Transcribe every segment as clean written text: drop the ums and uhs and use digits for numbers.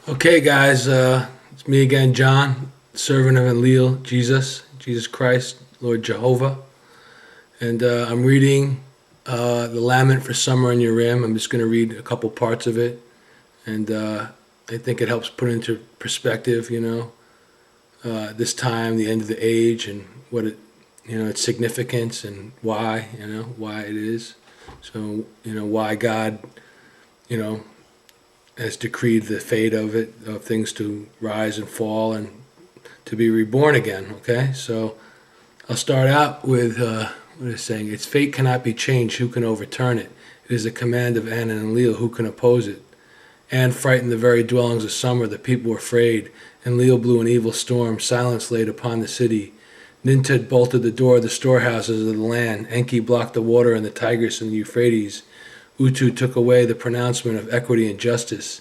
Okay, guys, it's me again, John, servant of Enlil, Jesus Christ, Lord Jehovah. And I'm reading the Lament for Summer in Urim. I'm just going to read a couple parts of it. And I think it helps put into perspective, this time, the end of the age, and what it, its significance and why, why it is. So, why God, you know, has decreed the fate of it, of things to rise and fall and to be reborn again. Okay, so I'll start out with what is saying. Its fate cannot be changed. Who can overturn it? It is a command of An and Enlil. Who can oppose it? An frightened the very dwellings of summer. The people were afraid. Enlil blew an evil storm. Silence laid upon the city. Nintud bolted the door of the storehouses of the land. Enki blocked the water in the Tigris and the Euphrates. Utu took away the pronouncement of equity and justice.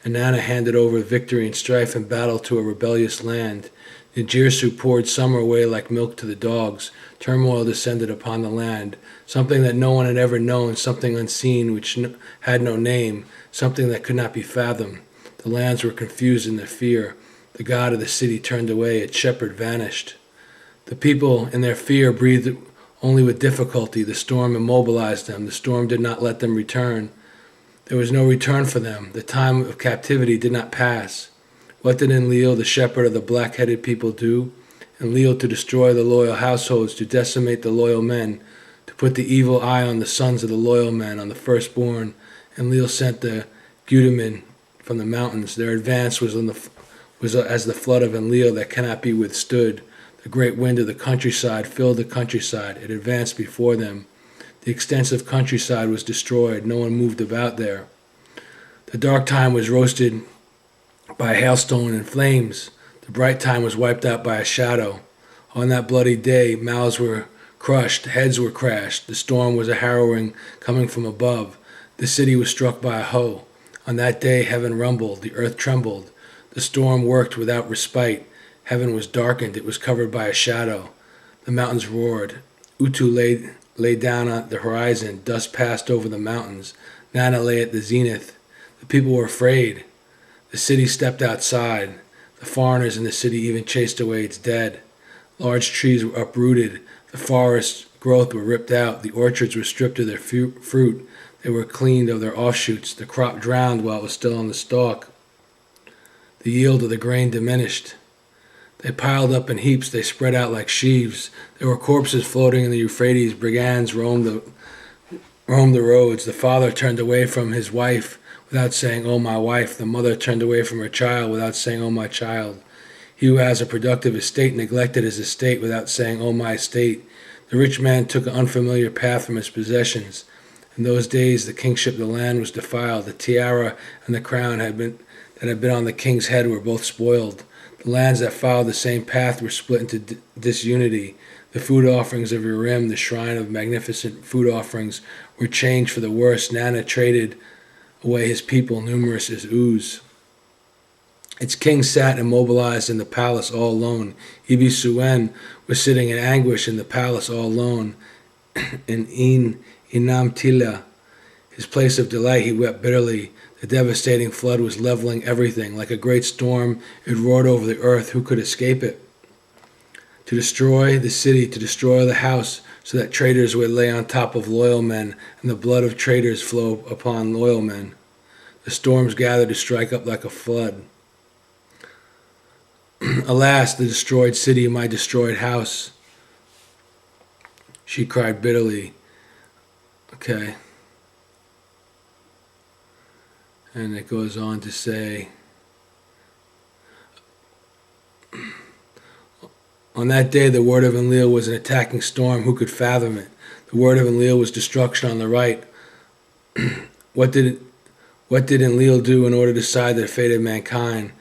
Anana handed over victory and strife and battle to a rebellious land. Nijirsu poured summer away like milk to the dogs. Turmoil descended upon the land. Something that no one had ever known, something unseen which had no name, something that could not be fathomed. The lands were confused in their fear. The god of the city turned away. Its shepherd vanished. The people, in their fear, breathed only with difficulty. The storm immobilized them. The storm did not let them return. There was no return for them. The time of captivity did not pass. What did Enlil, the shepherd of the black-headed people, do? Enlil to destroy the loyal households, to decimate the loyal men, to put the evil eye on the sons of the loyal men, on the firstborn. Enlil sent the Gudamin from the mountains. Their advance was as the flood of Enlil that cannot be withstood. The great wind of the countryside filled the countryside. It advanced before them. The extensive countryside was destroyed. No one moved about there. The dark time was roasted by hailstone and flames. The bright time was wiped out by a shadow. On that bloody day, mouths were crushed, heads were crashed. The storm was a harrowing coming from above. The city was struck by a hoe. On that day, heaven rumbled, the earth trembled. The storm worked without respite. Heaven was darkened, it was covered by a shadow. The mountains roared. Utu lay down on the horizon. Dust passed over the mountains. Nana lay at the zenith. The people were afraid. The city stepped outside. The foreigners in the city even chased away its dead. Large trees were uprooted. The forest growth were ripped out. The orchards were stripped of their fruit. They were cleaned of their offshoots. The crop drowned while it was still on the stalk. The yield of the grain diminished. They piled up in heaps. They spread out like sheaves. There were corpses floating in the Euphrates. Brigands roamed the roads. The father turned away from his wife without saying, "Oh, my wife." The mother turned away from her child without saying, "Oh, my child." He who has a productive estate neglected his estate without saying, "Oh, my estate." The rich man took an unfamiliar path from his possessions. In those days, the kingship of the land was defiled. The tiara and the crown that had been on the king's head were both spoiled. The lands that followed the same path were split into disunity. The food offerings of Urim, the shrine of magnificent food offerings, were changed for the worse. Nana traded away his people, numerous as Uz. Its king sat immobilized in the palace all alone. Ibi Suen was sitting in anguish in the palace all alone. In Inam Tila, his place of delight, he wept bitterly. The devastating flood was leveling everything. Like a great storm, it roared over the earth. Who could escape it? To destroy the city, to destroy the house, so that traitors would lay on top of loyal men, and the blood of traitors flow upon loyal men. The storms gathered to strike up like a flood. Alas, the destroyed city, my destroyed house. She cried bitterly. Okay. And it goes on to say, on that day the word of Enlil was an attacking storm. Who could fathom it? The word of Enlil was destruction on the right. What did Enlil do in order to decide the fate of mankind?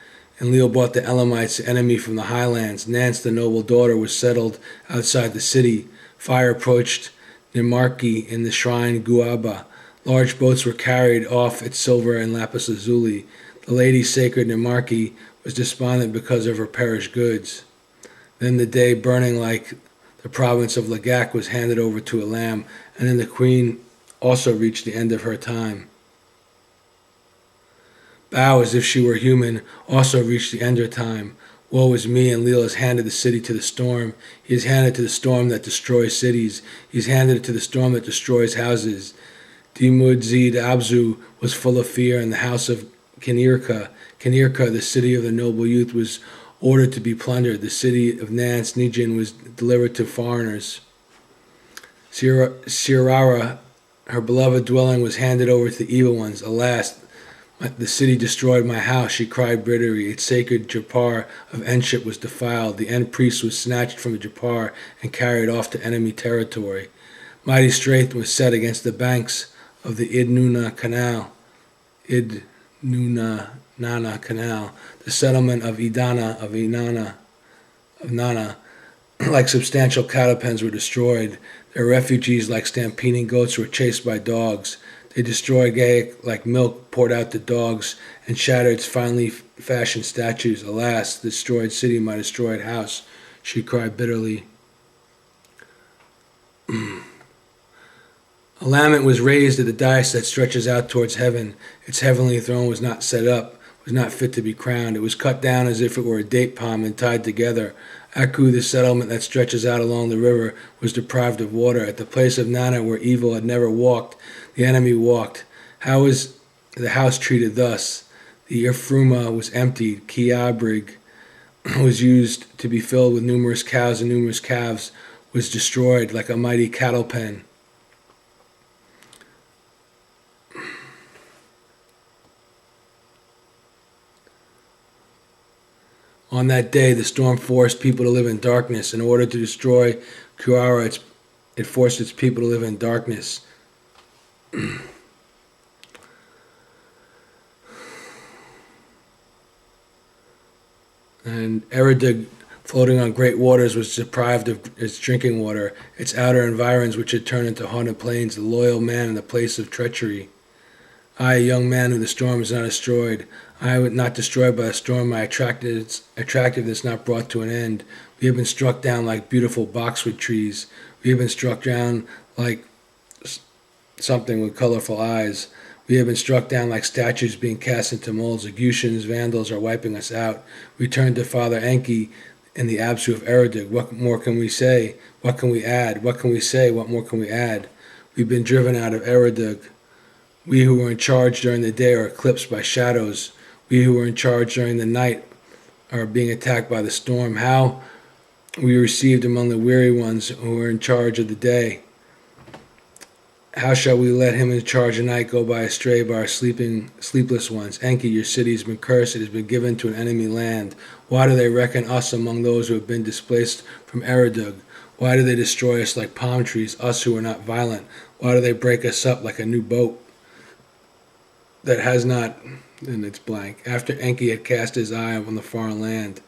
Enlil brought the Elamites, the enemy from the highlands. Nance, the noble daughter, was settled outside the city. Fire approached Nimarki in the shrine Guaba. Large boats were carried off its silver and lapis lazuli. The lady sacred Nimarki was despondent because of her perished goods. Then the day, burning like the province of Lagak, was handed over to Elam, and then the queen also reached the end of her time. bow as if she were human, also reached the end of time. Woe is me, Enlil has handed the city to the storm. He has handed it to the storm that destroys cities. He has handed it to the storm that destroys houses. Dimud-Zid Abzu was full of fear, and the house of Kinirka, the city of the noble youth, was ordered to be plundered. The city of Nance Nijin was delivered to foreigners. Sirara, her beloved dwelling, was handed over to the evil ones. Alas, the city destroyed my house, she cried bitterly. Its sacred Japar of Enship was defiled. The end priest was snatched from the Japar and carried off to enemy territory. Mighty strength was set against the banks of the Idnuna Canal, Nana Canal, the settlement of Nana, like substantial cattle pens, were destroyed. Their refugees, like stampeding goats, were chased by dogs. They destroyed Gaia like milk poured out to dogs, and shattered its finely fashioned statues. Alas, the destroyed city, my destroyed house, she cried bitterly. A lament was raised at the dais that stretches out towards heaven. Its heavenly throne was not set up, was not fit to be crowned. It was cut down as if it were a date palm and tied together. Aku, the settlement that stretches out along the river, was deprived of water. At the place of Nana, where evil had never walked, the enemy walked. How is the house treated thus? The Ephraimah was emptied. Kiabrig was used to be filled with numerous cows and numerous calves, was destroyed like a mighty cattle pen. On that day, the storm forced people to live in darkness. In order to destroy Kuara, it forced its people to live in darkness. And Eridig, floating on great waters, was deprived of its drinking water. Its outer environs, which had turned into haunted plains, the loyal man in the place of treachery. I, a young man who the storm is not destroyed. I was not destroyed by the storm, my attractiveness not brought to an end. We have been struck down like beautiful boxwood trees. We have been struck down like something with colorful eyes. We have been struck down like statues being cast into molds. The Gutians, Vandals are wiping us out. We turn to Father Enki in the Absu of Eridig. What more can we say? What can we add? What can we say? What more can we add? We've been driven out of Eridig. We who were in charge during the day are eclipsed by shadows. We who were in charge during the night are being attacked by the storm. How we received among the weary ones who are in charge of the day. How shall we let him in charge of night go by astray by our sleepless ones? Enki, your city has been cursed. It has been given to an enemy land. Why do they reckon us among those who have been displaced from Eridig? Why do they destroy us like palm trees, us who are not violent? Why do they break us up like a new boat that has not, and it's blank. After Enki had cast his eye on the foreign land,